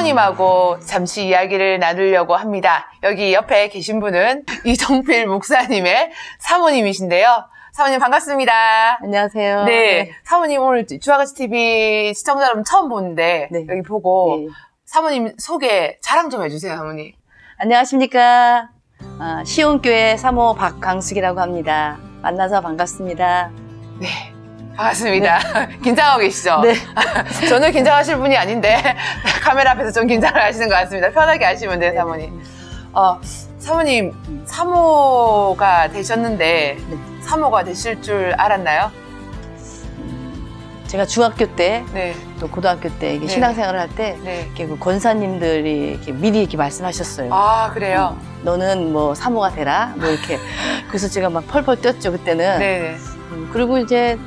사모님하고 잠시 이야기를 나누려고 합니다. 여기 옆에 계신 분은 이정필 목사님의 사모님이신데요. 사모님 반갑습니다. 안녕하세요. 네, 사모님 오늘 주아가치 TV 시청자 여러분 처음 보는데 네. 여기 보고 네. 사모님 소개 자랑 좀 해주세요, 사모님. 안녕하십니까. 시온교회 사모 박강숙이라고 합니다. 만나서 반갑습니다. 네, 반갑습니다. 긴장하고 계시죠? 네. 저는 긴장하실 분이 아닌데 카메라 앞에서 좀 긴장을 하시는 것 같습니다. 편하게 하시면 돼요, 사모님. 사모님 사모가 되셨는데 네. 사모가 되실 줄 알았나요? 제가 중학교 때, 네, 또 고등학교 때 이게 네. 신앙생활을 할 때 네. 이렇게 그 권사님들이 이렇게 미리 이렇게 말씀하셨어요. 아, 그래요? 너는 뭐 사모가 되라, 뭐 이렇게. 그래서 제가 막 펄펄 뛰었죠 그때는. 네네. 그리고 이제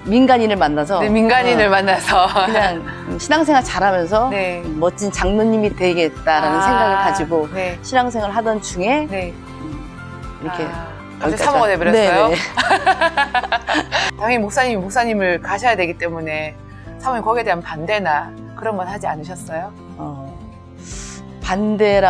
민간인을 만나서 네, 민간인을 만나서 그냥 신앙생활 잘하면서 네. 멋진 장로님이 되겠다라는 생각을 가지고 네, 신앙생활 하던 중에 네. 이렇게 갑자기 여기까지 사모가 돼버렸어요? 네네. 당연히 목사님을 가셔야 되기 때문에 사모님 거기에 대한 반대나 그런 건 하지 않으셨어요? 반대를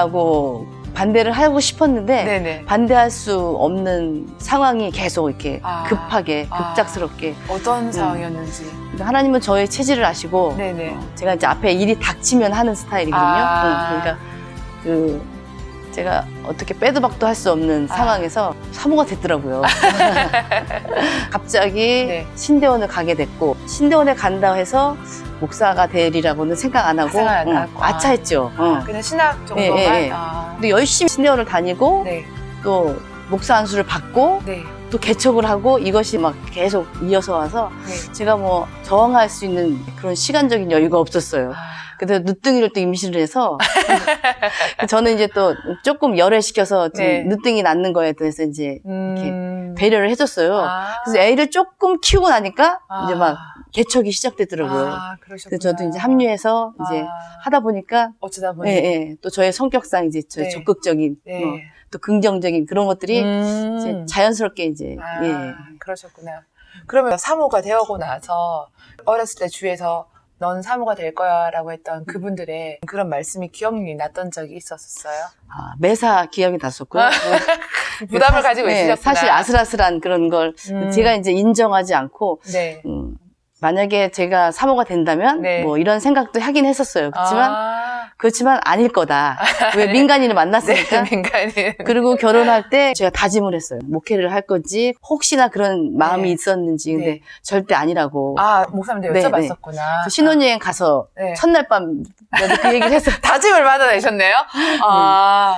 하고 싶었는데 네네. 반대할 수 없는 상황이 계속 이렇게 급하게 급작스럽게 어떤 상황이었는지. 하나님은 저의 체질을 아시고 네네. 제가 이제 앞에 일이 닥치면 하는 스타일이거든요. 그러니까 제가 어떻게 빼도 박도 할 수 없는 상황에서 사모가 됐더라고요. 갑자기 네. 신대원을 가게 됐고 신대원에 간다 해서 목사가 되리라고는 생각 안 하고 생각 안 하고. 아차했죠. 그냥 신학 정도만? 네. 근데 열심히 신대원을 다니고 네. 또 목사 안수를 받고 네. 또 개척을 하고 이것이 막 계속 이어서 와서 네. 제가 뭐 저항할 수 있는 그런 시간적인 여유가 없었어요. 그래서 늦둥이를 또 임신을 해서 저는 이제 또 조금 열애시켜서 네. 늦둥이 낳는 거에 대해서 이제 이렇게 배려를 해줬어요. 아. 그래서 애를 조금 키우고 나니까 아. 이제 막 개척이 시작되더라고요. 그러셨구나. 그래서 저도 이제 합류해서 이제 하다 보니까 어쩌다 보니. 또 저의 성격상 이제 네. 적극적인 네. 또 긍정적인 그런 것들이 이제 자연스럽게 이제 그러셨구나. 그러면 사모가 되고 나서 어렸을 때 주위에서 넌 사모가 될 거야 라고 했던 그분들의 그런 말씀이 기억이 났던 적이 있었어요? 매사 기억이 났었고요. 부담을 가지고 있으셨구나. 사실 아슬아슬한 그런 걸 제가 이제 인정하지 않고 네. 만약에 제가 사모가 된다면 네. 뭐 이런 생각도 하긴 했었어요. 그렇지만 아닐 거다. 왜 민간인을 만났으니까. 네, 민간인. 그리고 결혼할 때 제가 다짐을 했어요. 목회를 할 건지 혹시나 그런 마음이 네. 있었는지 근데 네. 절대 아니라고. 목사님도 네, 여쭤봤었구나. 신혼여행 가서 네. 첫날 밤 그 얘기를 했어요. 다짐을 받아내셨네요?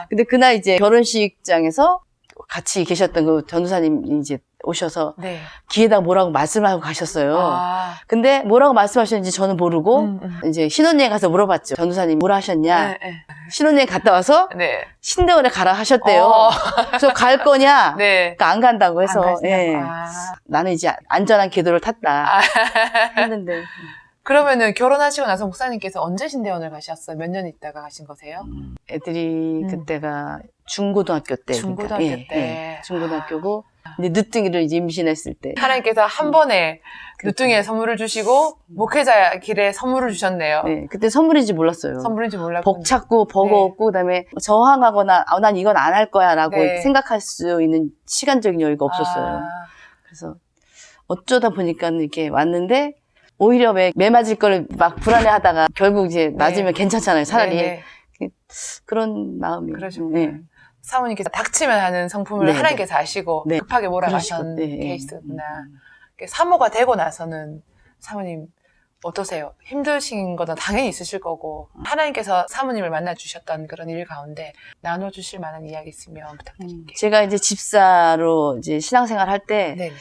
근데 그날 이제 결혼식장에서 같이 계셨던 그 전도사님이 이제 오셔서 네. 귀에다 뭐라고 말씀하고 가셨어요. 근데 뭐라고 말씀하셨는지 저는 모르고 이제 신혼여행 가서 물어봤죠. 전도사님 뭐라 하셨냐. 네, 네. 신혼여행 갔다 와서 네. 신대원에 가라 하셨대요. 그래서 갈 거냐. 네. 그러니까 안 간다고 해서 안 가시냐고. 예. 나는 이제 안전한 궤도를 탔다 했는데 그러면은 결혼하시고 나서 목사님께서 언제 신대원을 가셨어요? 몇 년 있다가 가신 거세요? 애들이 그때가 중고등학교 때. 중고등학교 그러니까, 때. 중고등학교고 근데 늦둥이를 이제 임신했을 때. 하나님께서 한 번에 늦둥이에 선물을 주시고 목회자 길에 선물을 주셨네요. 네, 그때 선물인지 몰랐어요. 선물인지 몰랐고. 복 찾고 버거웠고 그다음에 저항하거나 난 이건 안 할 거야라고 네. 생각할 수 있는 시간적인 여유가 없었어요. 그래서 어쩌다 보니까 이렇게 왔는데 오히려 매 맞을 걸 막 불안해하다가 결국 이제 맞으면 괜찮잖아요. 차라리 네. 그런 마음이. 그러시구나. 네. 사모님께서 닥치면 하는 성품을 네, 하나님께서 아시고 네. 급하게 몰아가신 그러시고, 네. 케이스구나. 사모가 되고 나서는 사모님 어떠세요? 힘드신 거는 당연히 있으실 거고 하나님께서 사모님을 만나주셨던 그런 일 가운데 나눠주실 만한 이야기 있으면 부탁드릴게요. 제가 이제 집사로 이제 신앙생활 할 때 네.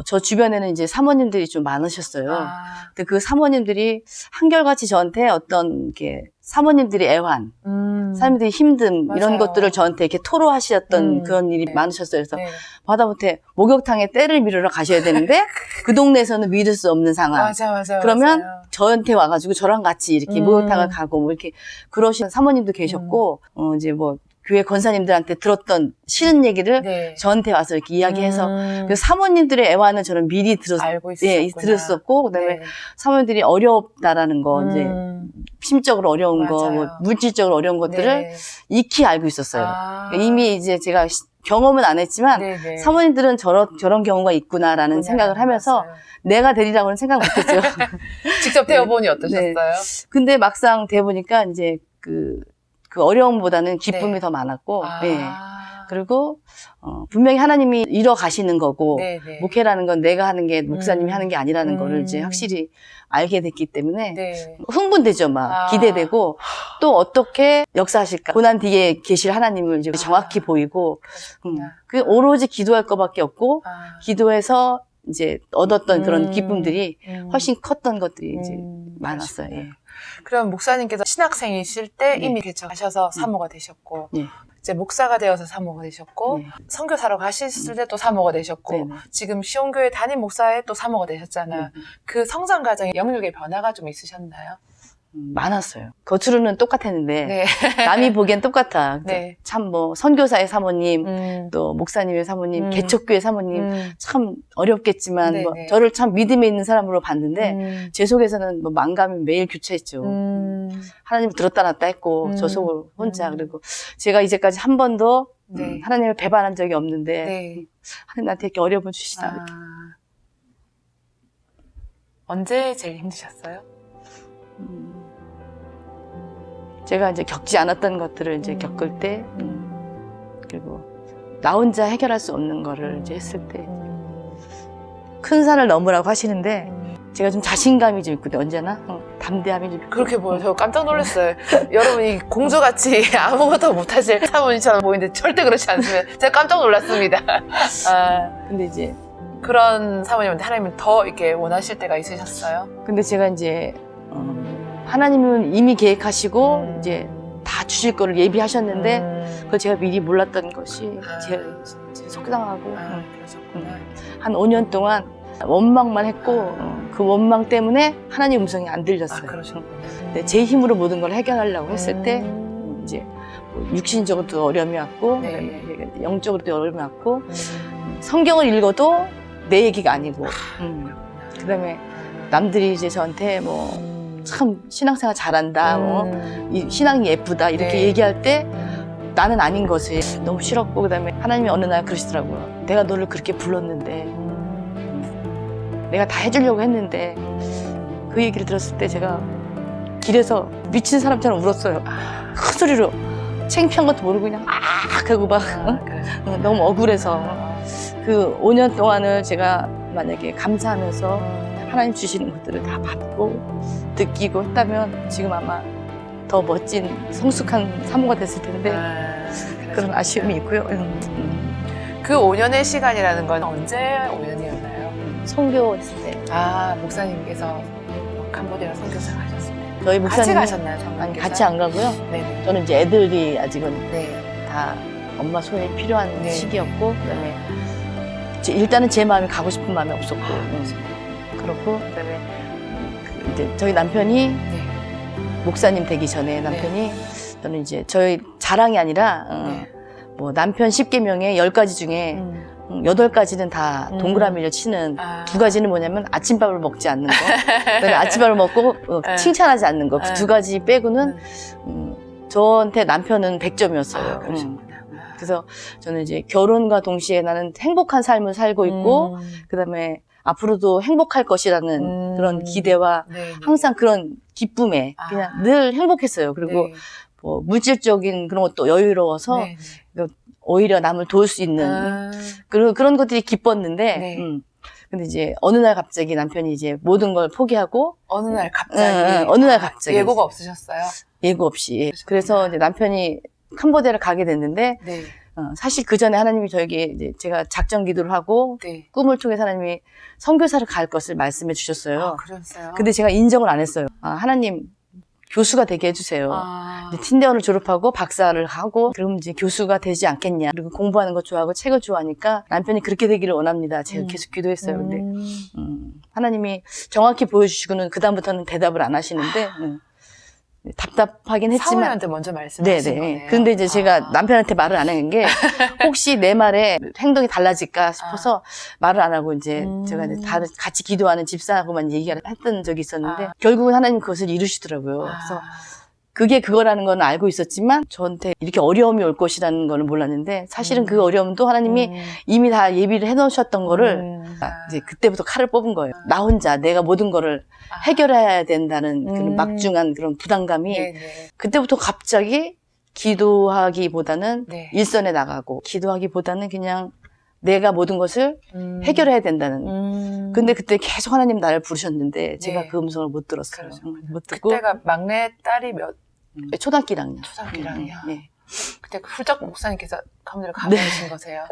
저 주변에는 이제 사모님들이 좀 많으셨어요. 근데 그 사모님들이 한결같이 저한테 어떤 게 사모님들의 애환, 사모님들의 힘듦 맞아요. 이런 것들을 저한테 이렇게 토로하셨던 그런 일이 많으셨어요. 그래서 네. 마다못해 목욕탕에 때를 미루러 가셔야 되는데 그 동네에서는 믿을 수 없는 상황. 맞아. 그러면 맞아요. 저한테 와가지고 저랑 같이 이렇게 목욕탕을 가고 뭐 이렇게 그러신 사모님도 계셨고 이제 뭐 교회 권사님들한테 들었던 싫은 얘기를 네. 저한테 와서 이렇게 이야기해서 그 사모님들의 애환은 저는 미리 알고 예, 있었구나. 들었었고 그다음에 네. 사모님들이 어렵다라는 거 이제 심적으로 어려운 거, 맞아요. 뭐 물질적으로 어려운 것들을 네. 익히 알고 있었어요. 아. 이미 이제 제가 경험은 안 했지만 네네. 사모님들은 저런 경우가 있구나라는 생각을 하면서 맞아요. 내가 되리라고는 생각 못했죠. 직접 되어보니 어떠셨어요? 근데 막상 돼보니까 이제 그 어려움보다는 기쁨이 네. 더 많았고, 아. 예. 그리고 분명히 하나님이 이뤄 가시는 거고 네네. 목회라는 건 내가 하는 게 목사님이 하는 게 아니라는 음. 거를 이제 확실히 알게 됐기 때문에 네. 흥분되죠, 막 아. 기대되고 또 어떻게 역사하실까 고난 뒤에 계실 하나님을 이제 정확히 보이고 그 오로지 기도할 것밖에 없고 아. 기도해서 이제 얻었던 그런 기쁨들이 음. 훨씬 컸던 것들이 이제 많았어요. 그러시구나. 예. 그럼 목사님께서 신학생이실 때 네. 이미 개척하셔서 사모가 되셨고 네. 이제 목사가 되어서 사모가 되셨고 네. 선교사로 가셨을 때 또 사모가 되셨고 네, 네. 지금 시온교회 담임 목사에 또 사모가 되셨잖아요. 네. 그 성장 과정에 영육의 변화가 좀 있으셨나요? 많았어요. 겉으로는 똑같았는데 네. 남이 보기엔 똑같아. 네. 참 뭐 선교사의 사모님, 또 목사님의 사모님, 개척교회 사모님 참 어렵겠지만 네네. 뭐 저를 참 믿음에 있는 사람으로 봤는데 제 속에서는 뭐 만감이 매일 교차했죠. 하나님 들었다 놨다 했고 저 속을 혼자 그리고 제가 이제까지 한 번도 네. 하나님을 배반한 적이 없는데 네. 하나님 나한테 이렇게 어려움을 주시다. 아. 언제 제일 힘드셨어요? 제가 이제 겪지 않았던 것들을 이제 겪을 때 그리고 나 혼자 해결할 수 없는 거를 이제 했을 때 큰 산을 넘으라고 하시는데 제가 좀 자신감이 좀 있거든요. 언제나 담대함이 좀 있고. 그렇게 보여요. 저 깜짝 놀랐어요. 여러분이 공주같이 아무것도 못하실 사모님처럼 보이는데 절대 그렇지 않습니다. 제가 깜짝 놀랐습니다. 아, 근데 이제 그런 사모님한테 하나님은 더 이렇게 원하실 때가 있으셨어요? 근데 제가 이제 하나님은 이미 계획하시고 이제 다 주실 거를 예비하셨는데 그걸 제가 미리 몰랐던 것이 제 속상하고 그러셨구나. 한 5년 동안 원망만 했고 그 원망 때문에 하나님 음성이 안 들렸어요. 그러셨구나. 근데 제 힘으로 모든 걸 해결하려고 했을 때 이제 뭐 육신적으로도 어려움이 왔고 네. 그다음에 영적으로도 어려움이 왔고 성경을 읽어도 내 얘기가 아니고 그다음에 남들이 이제 저한테 뭐 참 신앙생활 잘한다, 이 신앙이 예쁘다 이렇게 네. 얘기할 때 나는 아닌 것이 너무 싫었고 그다음에 하나님이 어느 날 그러시더라고요. 내가 너를 그렇게 불렀는데 내가 다 해주려고 했는데 그 얘기를 들었을 때 제가 길에서 미친 사람처럼 울었어요. 큰 소리로 창피한 것도 모르고 그냥 하고 막 너무 억울해서 그 5년 동안을 제가 만약에 감사하면서 하나님 주시는 것들을 다 받고 느끼고 했다면 지금 아마 더 멋진 성숙한 사모가 됐을 텐데 그런 아쉬움이 있고요. 그 5년의 시간이라는 건 언제 5년이었나요? 선교했을 때. 목사님께서 캄보디아 선교사 가셨을 때. 저희 목사님 같이 가셨나요, 장로님께서? 아니 같이 안 가고요. 네. 저는 이제 애들이 아직은 네. 다 엄마 손이 필요한 네. 시기였고 그다음에 일단은 제 마음이 가고 싶은 마음이 없었고 그렇고 그다음에 이제 저희 남편이 네. 목사님 되기 전에 남편이 저는 이제 저희 자랑이 아니라 네. 뭐 남편 10계명에 10가지 중에 8가지는 다 동그라미를 치는 2가지는 뭐냐면 아침밥을 먹지 않는 거 그다음에 아침밥을 먹고 칭찬하지 않는 거 그 2가지 빼고는 저한테 남편은 100점이었어요. 그래서 저는 이제 결혼과 동시에 나는 행복한 삶을 살고 있고 그다음에 앞으로도 행복할 것이라는 그런 기대와 항상 그런 기쁨에 그냥 늘 행복했어요. 그리고 뭐 물질적인 그런 것도 여유로워서 오히려 남을 도울 수 있는 그런 것들이 기뻤는데 근데 이제 어느 날 갑자기 남편이 이제 모든 걸 포기하고 어느 날 갑자기 어느 날 갑자기 예고가 없으셨어요? 예고 없이 그래서 이제 남편이 캄보디아를 가게 됐는데 네. 사실 그 전에 하나님이 저에게 이제 제가 작전 기도를 하고 꿈을 통해서 하나님이 선교사를 갈 것을 말씀해 주셨어요. 그랬어요? 근데 제가 인정을 안 했어요. 하나님 교수가 되게 해주세요. 틴대원을 졸업하고 박사를 하고 그럼 이제 교수가 되지 않겠냐. 그리고 공부하는 거 좋아하고 책을 좋아하니까 남편이 그렇게 되기를 원합니다. 제가 계속 기도했어요. 근데 하나님이 정확히 보여주시고는 그 다음부터는 대답을 안 하시는데 답답하긴 했지만. 사모님한테 먼저 말씀하신 거네요. 근데 이제 제가 남편한테 말을 안 한 게 혹시 내 말에 행동이 달라질까 싶어서 말을 안 하고 이제 제가 이제 다른 같이 기도하는 집사하고만 얘기를 했던 적이 있었는데 결국은 하나님 그것을 이루시더라고요. 그래서 그게 그거라는 건 알고 있었지만 저한테 이렇게 어려움이 올 것이라는 거는 몰랐는데 사실은 그 어려움도 하나님이 이미 다 예비를 해놓으셨던 거를 이제 그때부터 칼을 뽑은 거예요. 나 혼자 내가 모든 거를 해결해야 된다는 그런 막중한 그런 부담감이 그때부터 갑자기 기도하기보다는 일선에 나가고 기도하기보다는 그냥 내가 모든 것을 해결해야 된다는. 근데 그때 계속 하나님 나를 부르셨는데 제가 그 음성을 못 들었어요. 못 듣고. 그때가 막내 딸이 초등학교 1학년. 초등학교 1학년. 네. 그때 훌쩍 목사님께서 가문을 가보신 거세요?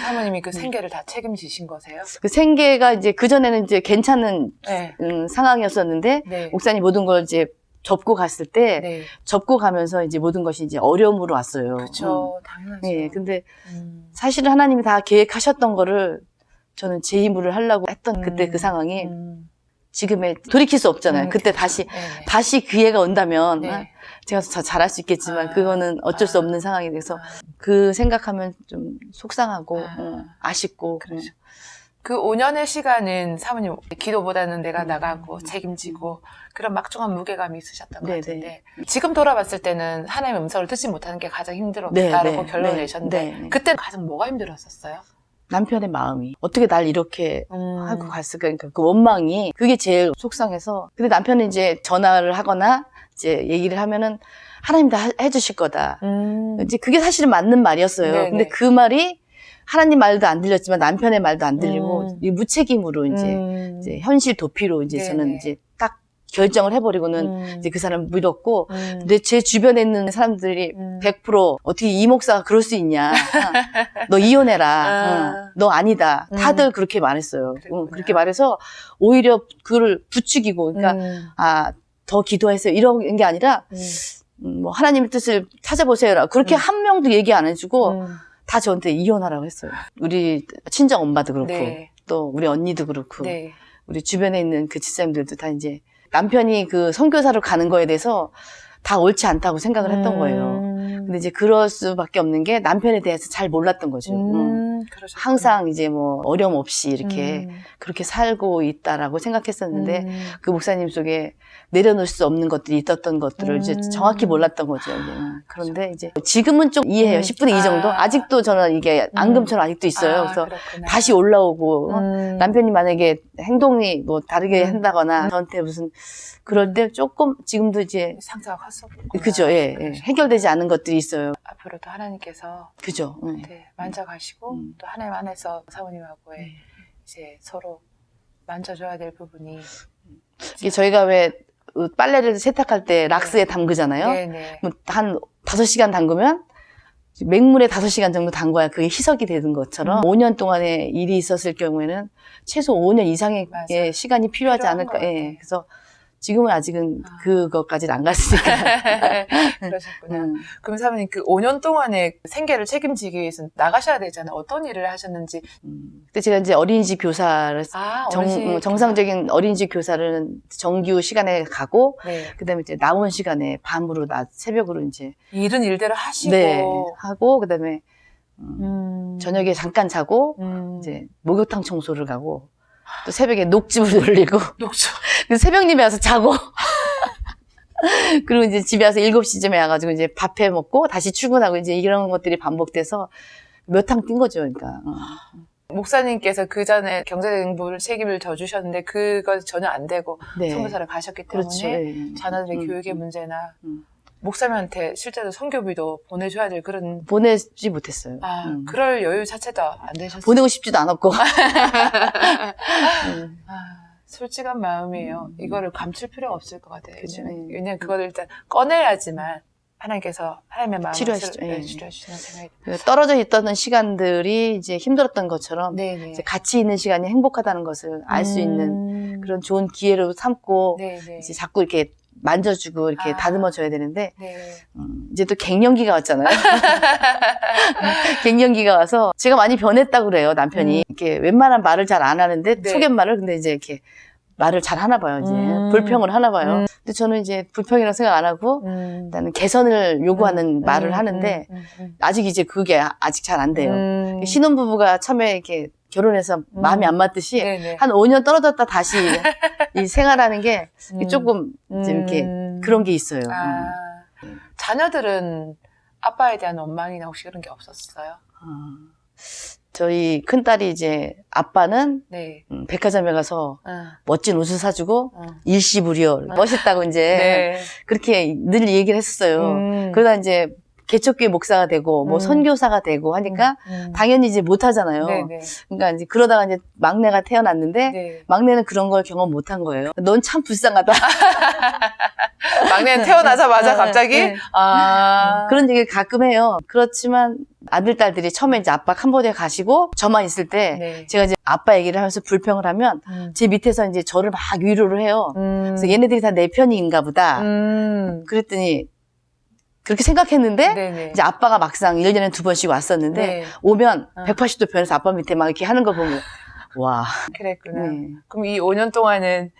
사모님이 그 생계를 다 책임지신 거세요? 그 생계가 이제 그전에는 이제 괜찮은 상황이었었는데 목사님 모든 걸 이제 접고 갔을 때 접고 가면서 이제 모든 것이 이제 어려움으로 왔어요. 그렇죠. 당연하죠. 네, 근데 사실은 하나님이 다 계획하셨던 거를 저는 제 힘으로 하려고 했던 그때 그 상황이 지금의 돌이킬 수 없잖아요. 그때 다시 기회가 온다면 제가 더 잘할 수 있겠지만 그거는 어쩔 수 없는 상황이 돼서 그 생각하면 좀 속상하고 아쉽고. 그 5년의 시간은 사모님 기도보다는 내가 나가고 책임지고 그런 막중한 무게감이 있으셨던 것 같은데 지금 돌아봤을 때는 하나님의 음성을 듣지 못하는 게 가장 힘들었다라고 결론을 내셨는데 그때는 가장 뭐가 힘들었었어요? 남편의 마음이 어떻게 날 이렇게 하고 갔을까. 그러니까 그 원망이 그게 제일 속상해서. 근데 남편은 이제 전화를 하거나 이제 얘기를 하면은 하나님 다 해주실 거다. 이제 그게 사실은 맞는 말이었어요. 근데 그 말이 하나님 말도 안 들렸지만 남편의 말도 안 들리고 무책임으로 이제 현실 도피로 이제 저는 이제 딱 결정을 해버리고는 이제 그 사람을 믿었고 근데 제 주변에 있는 사람들이 100% 어떻게 이 목사가 그럴 수 있냐. 너 이혼해라. 너 아니다. 다들 그렇게 말했어요. 그렇게 말해서 오히려 그걸 부추기고 그러니까 더 기도했어요. 이런 게 아니라 뭐 하나님의 뜻을 찾아보세요라. 그렇게 한 명도 얘기 안 해주고 다 저한테 이혼하라고 했어요. 우리 친정 엄마도 그렇고 또 우리 언니도 그렇고 우리 주변에 있는 그 집사님들도 다 이제 남편이 그 선교사로 가는 거에 대해서 다 옳지 않다고 생각을 했던 거예요. 근데 이제 그럴 수밖에 없는 게 남편에 대해서 잘 몰랐던 거죠. 항상 이제 뭐 어려움 없이 이렇게 그렇게 살고 있다라고 생각했었는데 그 목사님 속에 내려놓을 수 없는 것들이 있었던 것들을 이제 정확히 몰랐던 거죠. 그런데 이제 지금은 좀 이해해요. 10분의 2 정도? 아직도 저는 이게 앙금처럼 아직도 있어요. 그래서 그렇구나. 다시 올라오고 남편이 만약에 행동이 뭐 다르게 한다거나 저한테 무슨 그럴 때 조금 지금도 이제 상처가 컸었고 그죠. 해결되지 않은 것들이 있어요. 앞으로도 하나님께서 그죠. 만져가시고 또 하나님 안에서 사모님하고의 이제 서로 만져줘야 될 부분이 이게 저희가 왜 빨래를 세탁할 때 락스에 담그잖아요. 한 5시간 담그면 맹물에 5시간 정도 담궈야 그게 희석이 되는 것처럼 5년 동안의 일이 있었을 경우에는 최소 5년 이상의 시간이 필요하지 않을까. 그래서 지금은 아직은 그것까지는 안 갔으니까. 그러셨구나. 그럼 사모님 그 5년 동안의 생계를 책임지기 위해서는 나가셔야 되잖아요. 어떤 일을 하셨는지. 그때 제가 이제 어린이집 교사를 정상적인 어린이집 교사를 정규 시간에 가고 그다음에 이제 남은 시간에 밤으로 새벽으로 이제 일은 일대로 하시고 하고 그다음에 저녁에 잠깐 자고 이제 목욕탕 청소를 가고 또 새벽에 녹즙을 돌리고 새벽님이 와서 자고 그리고 이제 집에 와서 7시쯤에 와가지고 이제 밥 해 먹고 다시 출근하고 이제 이런 것들이 반복돼서 몇 탕 뛴 거죠. 그러니까. 목사님께서 그 전에 경제적인 책임을 져주셨는데 그건 전혀 안 되고 선교사를 가셨기 때문에 자녀들의 교육의 문제나 목사님한테 실제로 선교비도 보내줘야 될 그런 보내지 못했어요. 그럴 여유 자체도 안 되셨어요. 보내고 싶지도 않았고. 솔직한 마음이에요. 이거를 감출 필요가 없을 것 같아요. 왜냐면 그거를 일단 꺼내야지만 하나님께서 하나님의 마음을 치료해주시는 생각이 듭니다. 떨어져 있던 시간들이 이제 힘들었던 것처럼 이제 같이 있는 시간이 행복하다는 것을 알 수 있는 그런 좋은 기회로 삼고 이제 자꾸 이렇게 만져주고 이렇게 다듬어줘야 되는데 이제 또 갱년기가 왔잖아요. 갱년기가 와서 제가 많이 변했다고 그래요. 남편이 이렇게 웬만한 말을 잘 안 하는데 속갯말을 근데 이제 이렇게 말을 잘 하나 봐요, 이제. 불평을 하나 봐요. 근데 저는 이제 불평이라고 생각 안 하고, 나는 개선을 요구하는 말을 하는데, 아직 이제 그게 아직 잘 안 돼요. 신혼부부가 처음에 이렇게 결혼해서 마음이 안 맞듯이, 네네. 한 5년 떨어졌다 다시 이 생활하는 게 조금 좀 이렇게 그런 게 있어요. 자녀들은 아빠에 대한 원망이나 혹시 그런 게 없었어요? 저희 큰딸이 이제 아빠는 네. 백화점에 가서 멋진 옷을 사주고 일시불이요. 멋있다고 이제 네. 그렇게 늘 얘기를 했었어요. 그러다 이제 개척교회 목사가 되고 뭐 선교사가 되고 하니까 당연히 이제 못 하잖아요. 네네. 그러니까 이제 그러다가 이제 막내가 태어났는데 네. 막내는 그런 걸 경험 못 한 거예요. 넌 참 불쌍하다. 막내는 태어나자마자 갑자기? 네. 그런 얘기를 가끔 해요. 그렇지만 아들, 딸들이 처음에 이제 아빠 캄보디아 가시고 저만 있을 때 네. 제가 이제 아빠 얘기를 하면서 불평을 하면 제 밑에서 이제 저를 막 위로를 해요. 그래서 얘네들이 다 내 편인가 보다. 그랬더니 그렇게 생각했는데 네네. 이제 아빠가 막상 1년에 2번씩 왔었는데 네. 오면 180도 변해서 아빠 밑에 막 이렇게 하는 거 보면 와. 그랬구나. 네. 그럼 이 5년 동안은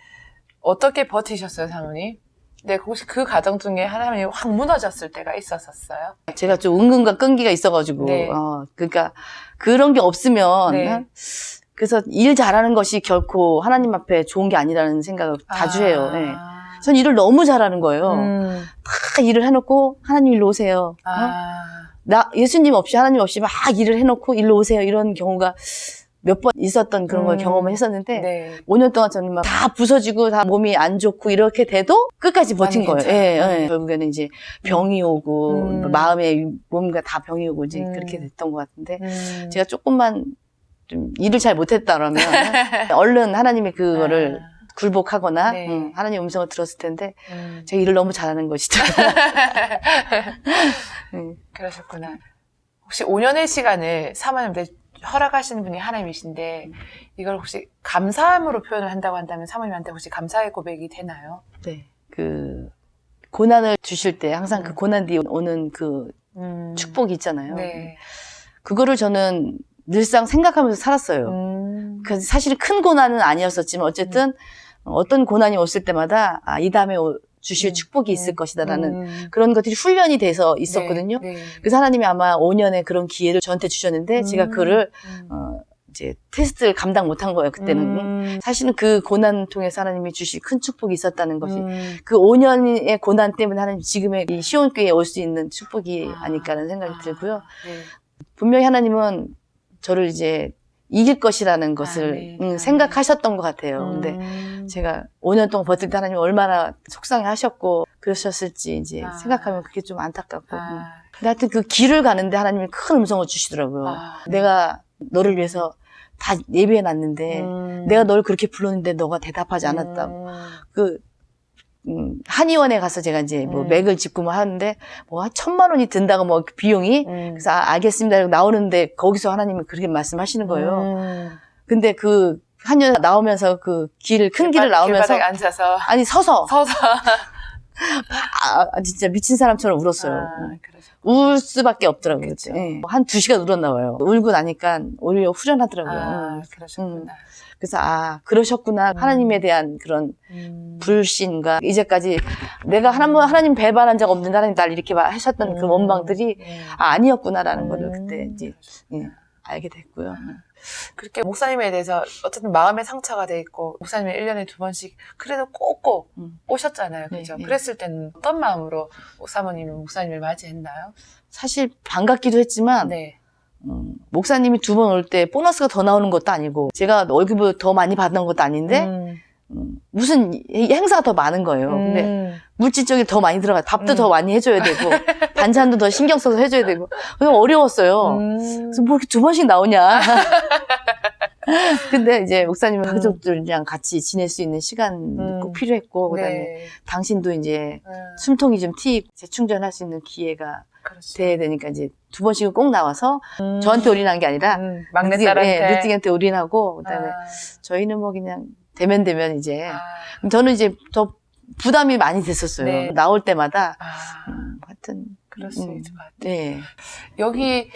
어떻게 버티셨어요, 사모님? 네, 혹시 그 과정 중에 하나님이 확 무너졌을 때가 있었어요? 제가 좀 은근과 끈기가 있어가지고 네. 그러니까 그런 게 없으면 네. 그래서 일 잘하는 것이 결코 하나님 앞에 좋은 게 아니라는 생각을 자주 해요. 네. 전 일을 너무 잘하는 거예요. 다 일을 해놓고 하나님 일로 오세요. 나 예수님 없이 하나님 없이 막 일을 해놓고 일로 오세요. 이런 경우가 몇 번 있었던 그런 걸 경험을 했었는데 네. 5년 동안 저는 막 다 부서지고 다 몸이 안 좋고 이렇게 돼도 끝까지 버틴 거예요. 예, 예. 결국에는 이제 병이 오고 마음에 몸과 다 병이 오고 이제 그렇게 됐던 것 같은데 제가 조금만 좀 일을 잘 못했다라면 얼른 하나님이 그거를 굴복하거나 네. 하나님 음성을 들었을 텐데 제가 일을 너무 잘하는 것이죠. 그러셨구나. 혹시 5년의 시간을 사모님한테 허락하시는 분이 하나님이신데 이걸 혹시 감사함으로 표현을 한다고 한다면 사모님한테 혹시 감사의 고백이 되나요? 네. 그 고난을 주실 때 항상 그 고난 뒤에 오는 그 축복이 있잖아요. 네. 그거를 저는 늘상 생각하면서 살았어요. 그 사실 큰 고난은 아니었었지만 어쨌든 어떤 고난이 왔을 때마다 이 다음에 주실 축복이 있을 것이다라는 그런 것들이 훈련이 돼서 있었거든요. 네. 네. 그래서 하나님이 아마 5년의 그런 기회를 저한테 주셨는데 제가 그를 이제 테스트를 감당 못한 거예요. 그때는 사실은 그 고난 통해서 하나님이 주실 큰 축복이 있었다는 것이 그 5년의 고난 때문에 하나님 지금의 이 시온교회에 올 수 있는 축복이 아닐까라는 생각이 들고요. 네. 분명히 하나님은 저를 이제 이길 것이라는 것을 네. 생각하셨던 것 같아요. 근데 제가 5년 동안 버틸 때 하나님이 얼마나 속상해 하셨고 그러셨을지 이제 생각하면 그게 좀 안타깝고. 근데 하여튼 그 길을 가는데 하나님이 큰 음성을 주시더라고요. 내가 너를 위해서 다 예비해 놨는데 내가 널 그렇게 불렀는데 너가 대답하지 않았다고. 한의원에 가서 제가 이제 뭐 맥을 짚고 뭐 하는데 뭐 한 1,000만 원이 든다고 뭐 비용이 그래서 알겠습니다 이러고 나오는데 거기서 하나님이 그렇게 말씀하시는 거예요. 근데 그 한의원 나오면서 그 큰 길을 나오면서 길바닥에 앉아서 아니 서서 아, 진짜 미친 사람처럼 울었어요. 그러셨구나. 울 수밖에 없더라고요. 그쵸. 네. 한 2시간 울었나 봐요. 울고 나니까 오히려 후련하더라고요. 그러셨구나. 그래서 그러셨구나. 하나님에 대한 그런 불신과 이제까지 내가 하나님 배반한 적 없는데 하나님 날 이렇게 하셨던 그 원망들이 아니었구나라는 거를 그때 이제 알게 됐고요. 그렇게 목사님에 대해서 어쨌든 마음의 상처가 돼 있고 목사님이 1년에 2번씩 그래도 꼭꼭 오셨잖아요. 그죠? 네. 그랬을 때는 어떤 마음으로 사모님은 목사님을 맞이했나요? 사실 반갑기도 했지만 네. 목사님이 2번 올 때 보너스가 더 나오는 것도 아니고 제가 월급을 더 많이 받는 것도 아닌데 무슨 행사가 더 많은 거예요. 근데 물질적이 더 많이 들어가요. 밥도 더 많이 해줘야 되고 반찬도 더 신경 써서 해줘야 되고 그래서 어려웠어요. 그래서 뭐 이렇게 2번씩 나오냐. 근데 이제 목사님은 가족들이랑 같이 지낼 수 있는 시간 꼭 필요했고 그다음에 당신도 이제 숨통이 좀 트이고 재충전할 수 있는 기회가 그렇죠. 돼야 되니까 이제 2번씩은 꼭 나와서 저한테 올인한 게 아니라 막내딸한테 르띵한테 올인하고 그다음에 저희는 뭐 그냥 되면 이제 저는 이제 더 부담이 많이 됐었어요. 네. 나올 때마다 아, 하여튼 그럴 수 있을 것 같아요. 네. 여기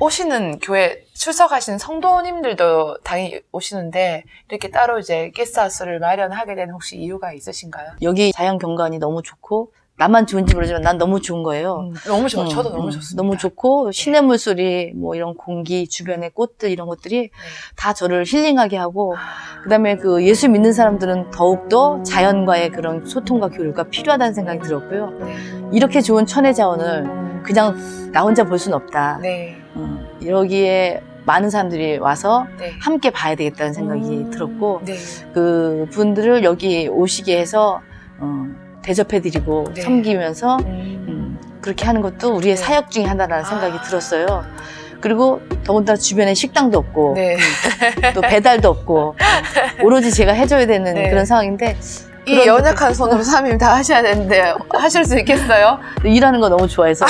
오시는 교회 출석하시는 성도님들도 당연히 오시는데 이렇게 따로 이제 게스트하우스를 마련하게 된 혹시 이유가 있으신가요? 여기 자연 경관이 너무 좋고 나만 좋은지 모르지만 난 너무 좋은 거예요. 너무 좋아요. 저도 너무 좋습니다. 너무 좋고 시냇물 소리, 뭐 이런 공기, 주변의 꽃들 이런 것들이 다 저를 힐링하게 하고 그다음에 그 예수 믿는 사람들은 더욱더 자연과의 그런 소통과 교류가 필요하다는 생각이 들었고요. 네. 이렇게 좋은 천혜 자원을 그냥 나 혼자 볼 수는 없다. 네. 여기에 많은 사람들이 와서 네. 함께 봐야 되겠다는 생각이 들었고 네. 그 분들을 여기 오시게 해서 대접해드리고 네. 섬기면서 그렇게 하는 것도 우리의 네. 사역 중에 하나라는 생각이 들었어요. 그리고 더군다나 주변에 식당도 없고 네. 또 배달도 없고 오로지 제가 해줘야 되는 네. 그런 상황인데 이 연약한 손으로 사모님 다 하셔야 되는데 하실 수 있겠어요? 일하는 거 너무 좋아해서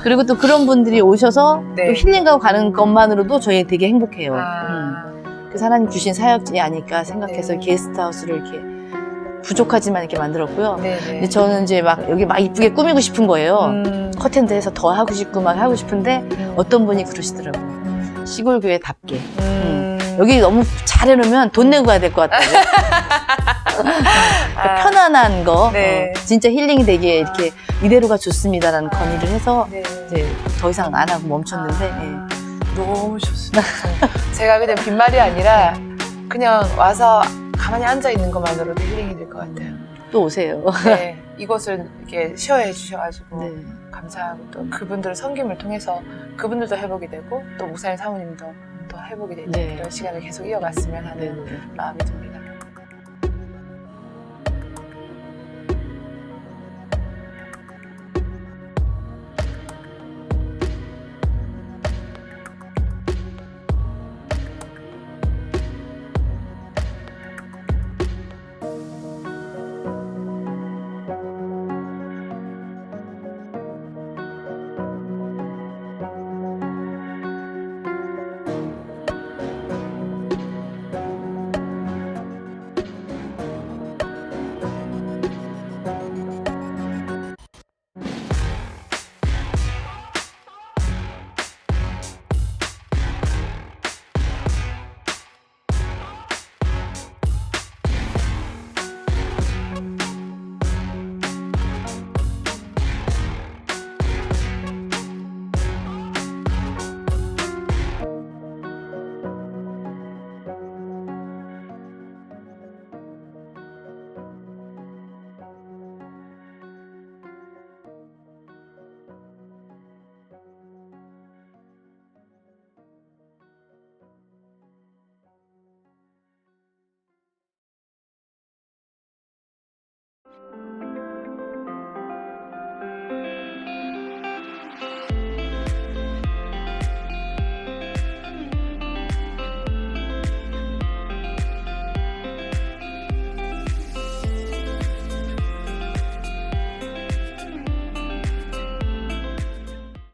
그리고 또 그런 분들이 오셔서 네. 또 힐링하고 가는 것만으로도 저희 되게 행복해요. 아. 그래서 하나님 주신 사역이 아닐까 생각해서 네. 게스트하우스를 이렇게 부족하지만 이렇게 만들었고요. 네네. 근데 저는 이제 막 여기 막 이쁘게 꾸미고 싶은 거예요. 커튼도 해서 더 하고 싶고 막 하고 싶은데 어떤 분이 그러시더라고요. 시골 교회답게. 여기 너무 잘 해놓으면 돈 내고 가야 될 것 같다고. 그러니까 편안한 거, 네. 진짜 힐링이 되기에 이렇게 이대로가 좋습니다라는 건의를 해서 네. 이제 더 이상 안 하고 멈췄는데 예. 너무 좋습니다. 제가 그냥 빈말이 아니라 그냥 와서 가만히 앉아 있는 것만으로도 힐링이 될 것 같아요. 또 오세요. 네, 이곳을 이렇게 시어해 주셔가지고 네. 감사하고 또 그분들의 섬김을 통해서 그분들도 회복이 되고 또 목사님 사모님도 또 회복이 되는 네. 이런 시간을 계속 이어갔으면 하는 네. 마음이 듭니다.